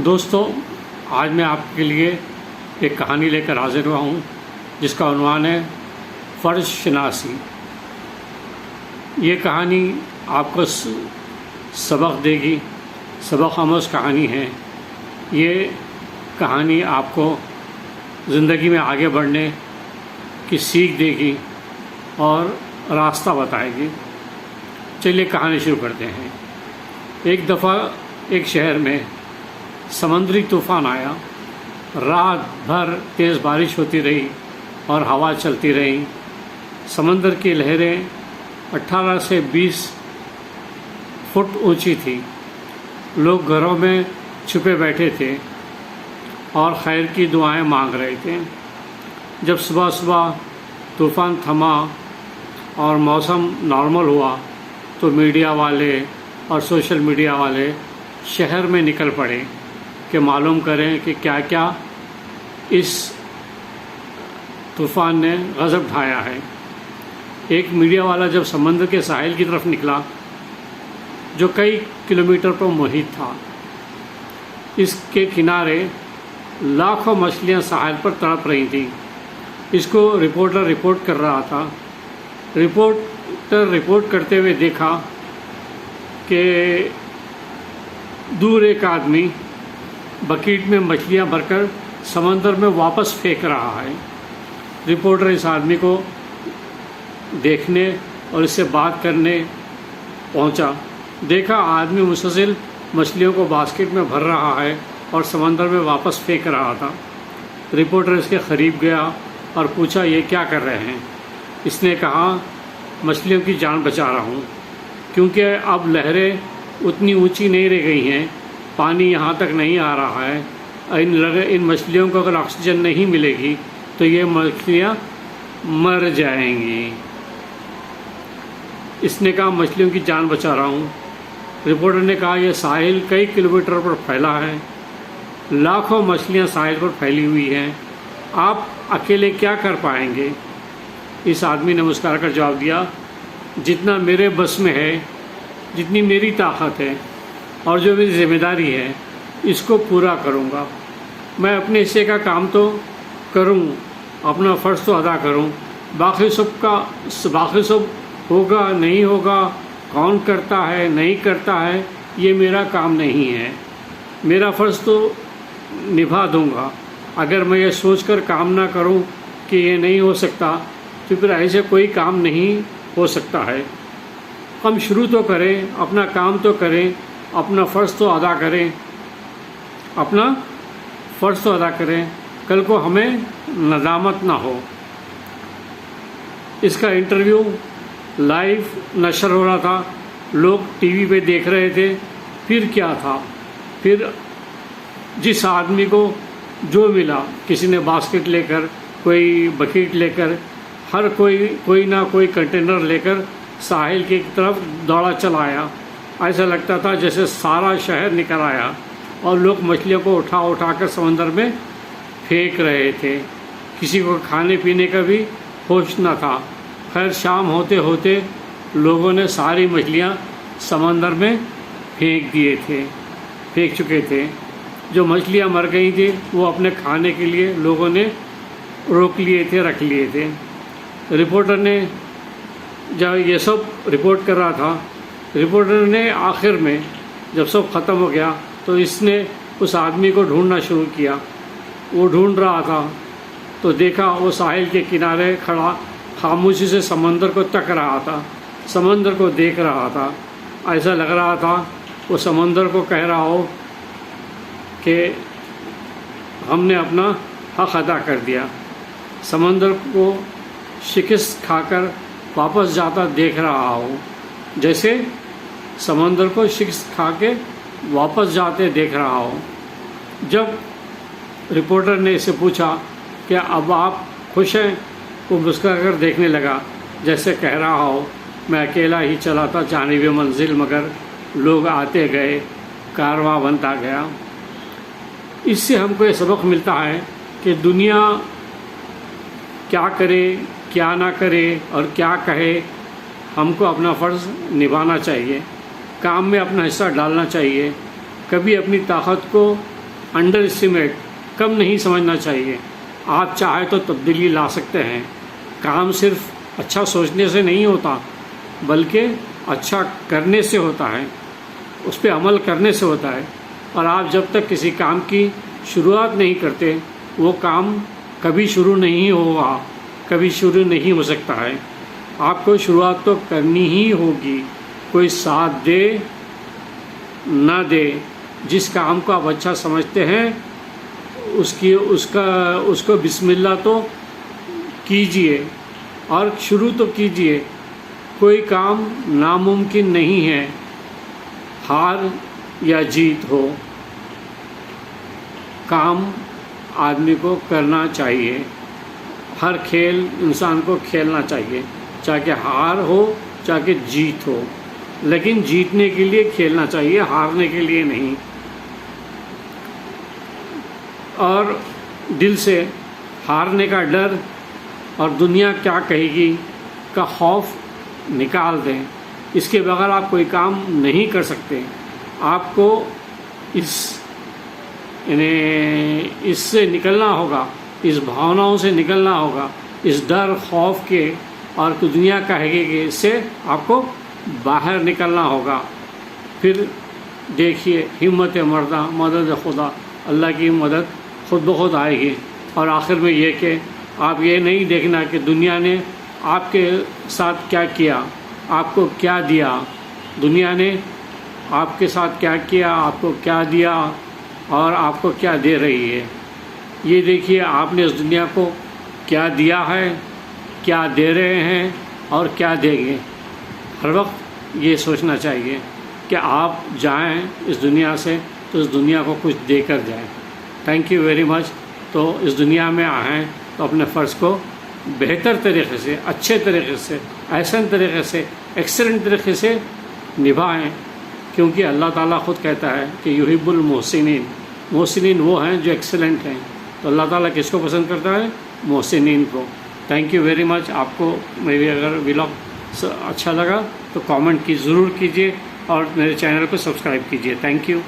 دوستو، آج میں آپ کے لیے ایک کہانی لے کر حاضر ہوا ہوں جس کا عنوان ہے فرض شناسی۔ یہ کہانی آپ کو سبق دے گی، سبق آموز کہانی ہے۔ یہ کہانی آپ کو زندگی میں آگے بڑھنے کی سیکھ دے گی اور راستہ بتائے گی۔ چلیے کہانی شروع کرتے ہیں۔ ایک دفعہ ایک شہر میں سمندری طوفان آیا۔ رات بھر تیز بارش ہوتی رہی اور ہوا چلتی رہی۔ سمندر کی لہریں 18 سے 20 فٹ اونچی تھی۔ لوگ گھروں میں چھپے بیٹھے تھے اور خیر کی دعائیں مانگ رہے تھے۔ جب صبح صبح طوفان تھما اور موسم نارمل ہوا تو میڈیا والے اور سوشل میڈیا والے شہر میں نکل پڑے کہ معلوم کریں کہ کیا کیا اس طوفان نے غضب ڈھایا ہے۔ ایک میڈیا والا جب سمندر کے ساحل کی طرف نکلا جو کئی کلومیٹر پر محیط تھا، اس کے کنارے لاکھوں مچھلیاں ساحل پر تڑپ رہی تھیں۔ اس کو رپورٹر رپورٹ کر رہا تھا۔ رپورٹر رپورٹ کرتے ہوئے دیکھا کہ دور ایک آدمی بکیٹ میں مچھلیاں بھر کر سمندر میں واپس پھینک رہا ہے۔ رپورٹر اس آدمی کو دیکھنے اور اس سے بات کرنے پہنچا۔ دیکھا آدمی مسلسل مچھلیوں کو باسکٹ میں بھر رہا ہے اور سمندر میں واپس پھینک رہا تھا۔ رپورٹر اس کے قریب گیا اور پوچھا یہ کیا کر رہے ہیں؟ اس نے کہا مچھلیوں کی جان بچا رہا ہوں، کیونکہ اب لہریں اتنی اونچی نہیں رہ گئی ہیں، پانی یہاں تک نہیں آ رہا ہے۔ ان مچھلیوں کو اگر آکسیجن نہیں ملے گی تو یہ مچھلیاں مر جائیں گی۔ اس نے کہا مچھلیوں کی جان بچا رہا ہوں۔ رپورٹر نے کہا یہ ساحل کئی کلومیٹر پر پھیلا ہے، لاکھوں مچھلیاں ساحل پر پھیلی ہوئی ہیں، آپ اکیلے کیا کر پائیں گے؟ اس آدمی نے مسکرا کر جواب دیا جتنا میرے بس میں ہے، جتنی میری طاقت ہے اور جو میری ذمہ داری ہے اس کو پورا کروں گا۔ میں اپنے حصے کا کام تو کروں، اپنا فرض تو ادا کروں، باقی سب ہوگا نہیں ہوگا، کون کرتا ہے نہیں کرتا ہے، یہ میرا کام نہیں ہے۔ میرا فرض تو نبھا دوں گا۔ اگر میں یہ سوچ کر کام نہ کروں کہ یہ نہیں ہو سکتا تو پھر ایسے کوئی کام نہیں ہو سکتا ہے۔ ہم شروع تو کریں، اپنا کام تو کریں، اپنا فرض تو ادا کریں، کل کو ہمیں ندامت نہ ہو۔ اس کا انٹرویو لائیو نشر ہو رہا تھا، لوگ ٹی وی پہ دیکھ رہے تھے۔ پھر کیا تھا، پھر جس آدمی کو جو ملا، کسی نے باسکٹ لے کر، کوئی بکیٹ لے کر، ہر کوئی نہ کوئی کنٹینر لے کر ساحل کی طرف دوڑا چلا آیا۔ ایسا لگتا تھا جیسے سارا شہر نکل آیا اور لوگ مچھلیوں کو اٹھا کر سمندر میں پھینک رہے تھے۔ کسی کو کھانے پینے کا بھی ہوش نہ تھا۔ خیر شام ہوتے ہوتے لوگوں نے ساری مچھلیاں سمندر میں پھینک چکے تھے۔ جو مچھلیاں مر گئی تھیں وہ اپنے کھانے کے لیے لوگوں نے رکھ لیے تھے۔ رپورٹر نے جب یہ سب رپورٹ کر رہا تھا، رپورٹر نے آخر میں جب سب ختم ہو گیا تو اس نے اس آدمی کو ڈھونڈنا شروع کیا۔ وہ ڈھونڈ رہا تھا تو دیکھا وہ ساحل کے کنارے کھڑا خاموشی سے سمندر کو تک رہا تھا، سمندر کو دیکھ رہا تھا۔ ایسا لگ رہا تھا وہ سمندر کو کہہ رہا ہو کہ ہم نے اپنا حق ادا کر دیا۔ سمندر کو شکست کھا کر واپس جاتا دیکھ رہا ہو، جیسے سمندر کو شکست کھا کے واپس جاتے دیکھ رہا ہو۔ جب رپورٹر نے اسے پوچھا کہ اب آپ خوش ہیں، وہ مسکرا کر دیکھنے لگا جیسے کہہ رہا ہو میں اکیلا ہی چلا تھا جانب منزل، مگر لوگ آتے گئے، کارواں بنتا گیا۔ اس سے ہم کو یہ سبق ملتا ہے کہ دنیا کیا کرے کیا نہ کرے اور کیا کہے، ہم کو اپنا فرض نبھانا چاہیے، کام میں اپنا حصہ ڈالنا چاہیے، کبھی اپنی طاقت کو انڈر اسٹیمیٹ کم نہیں سمجھنا چاہیے. آپ چاہے تو تبدیلی لا سکتے ہیں. کام صرف اچھا سوچنے سے نہیں ہوتا بلکہ اچھا کرنے سے ہوتا ہے، اس پہ عمل کرنے سے ہوتا ہے. اور آپ جب تک کسی کام کی شروعات نہیں کرتے وہ کام کبھی شروع نہیں ہوگا، کبھی شروع نہیں ہو سکتا ہے. آپ کو شروعات تو کرنی ہی ہوگی. کوئی ساتھ دے نہ دے، جس کام کو آپ اچھا سمجھتے ہیں اس کو بسم اللہ تو کیجئے اور شروع تو کیجئے. کوئی کام ناممکن نہیں ہے، ہار یا جیت ہو، کام آدمی کو کرنا چاہیے. ہر کھیل انسان کو کھیلنا چاہیے، چاہے ہار ہو چاہے جیت ہو، لیکن جیتنے کے لیے کھیلنا چاہیے، ہارنے کے لیے نہیں. اور دل سے ہارنے کا ڈر اور دنیا کیا کہے گی کا خوف نکال دیں. اس کے بغیر آپ کوئی کام نہیں کر سکتے. آپ کو اس سے نکلنا ہوگا، اس بھاوناؤں سے نکلنا ہوگا، اس ڈر خوف کے اور دنیا کہے گی اس سے آپ کو باہر نکلنا ہوگا. پھر دیکھیے ہمت مردہ مدد خدا، اللہ کی مدد خود بخود آئے گی. اور آخر میں یہ کہ آپ یہ نہیں دیکھنا کہ دنیا نے آپ کے ساتھ کیا کیا، آپ کو کیا دیا، دنیا نے آپ کے ساتھ کیا کیا، آپ کو کیا دیا اور آپ کو کیا دے رہی ہے. یہ دیکھیے آپ نے اس دنیا کو کیا دیا ہے، کیا دے رہے ہیں اور کیا دیں گے. ہر وقت یہ سوچنا چاہیے کہ آپ جائیں اس دنیا سے تو اس دنیا کو کچھ دے کر جائیں. Thank you very much. تو اس دنیا میں آئیں تو اپنے فرض کو بہتر طریقے سے، اچھے طریقے سے، احسن طریقے سے، ایکسلنٹ طریقے سے نبھائیں، کیونکہ اللہ تعالیٰ خود کہتا ہے کہ یحب المحسنین. محسنین وہ ہیں جو ایکسلنٹ ہیں. تو اللہ تعالیٰ کس کو پسند کرتا ہے؟ محسنین کو. Thank you very much. آپ کو میری اگر ولاگ اچھا لگا تو کامنٹ ضرور کیجیے اور میرے چینل کو سبسکرائب کیجیے. Thank you.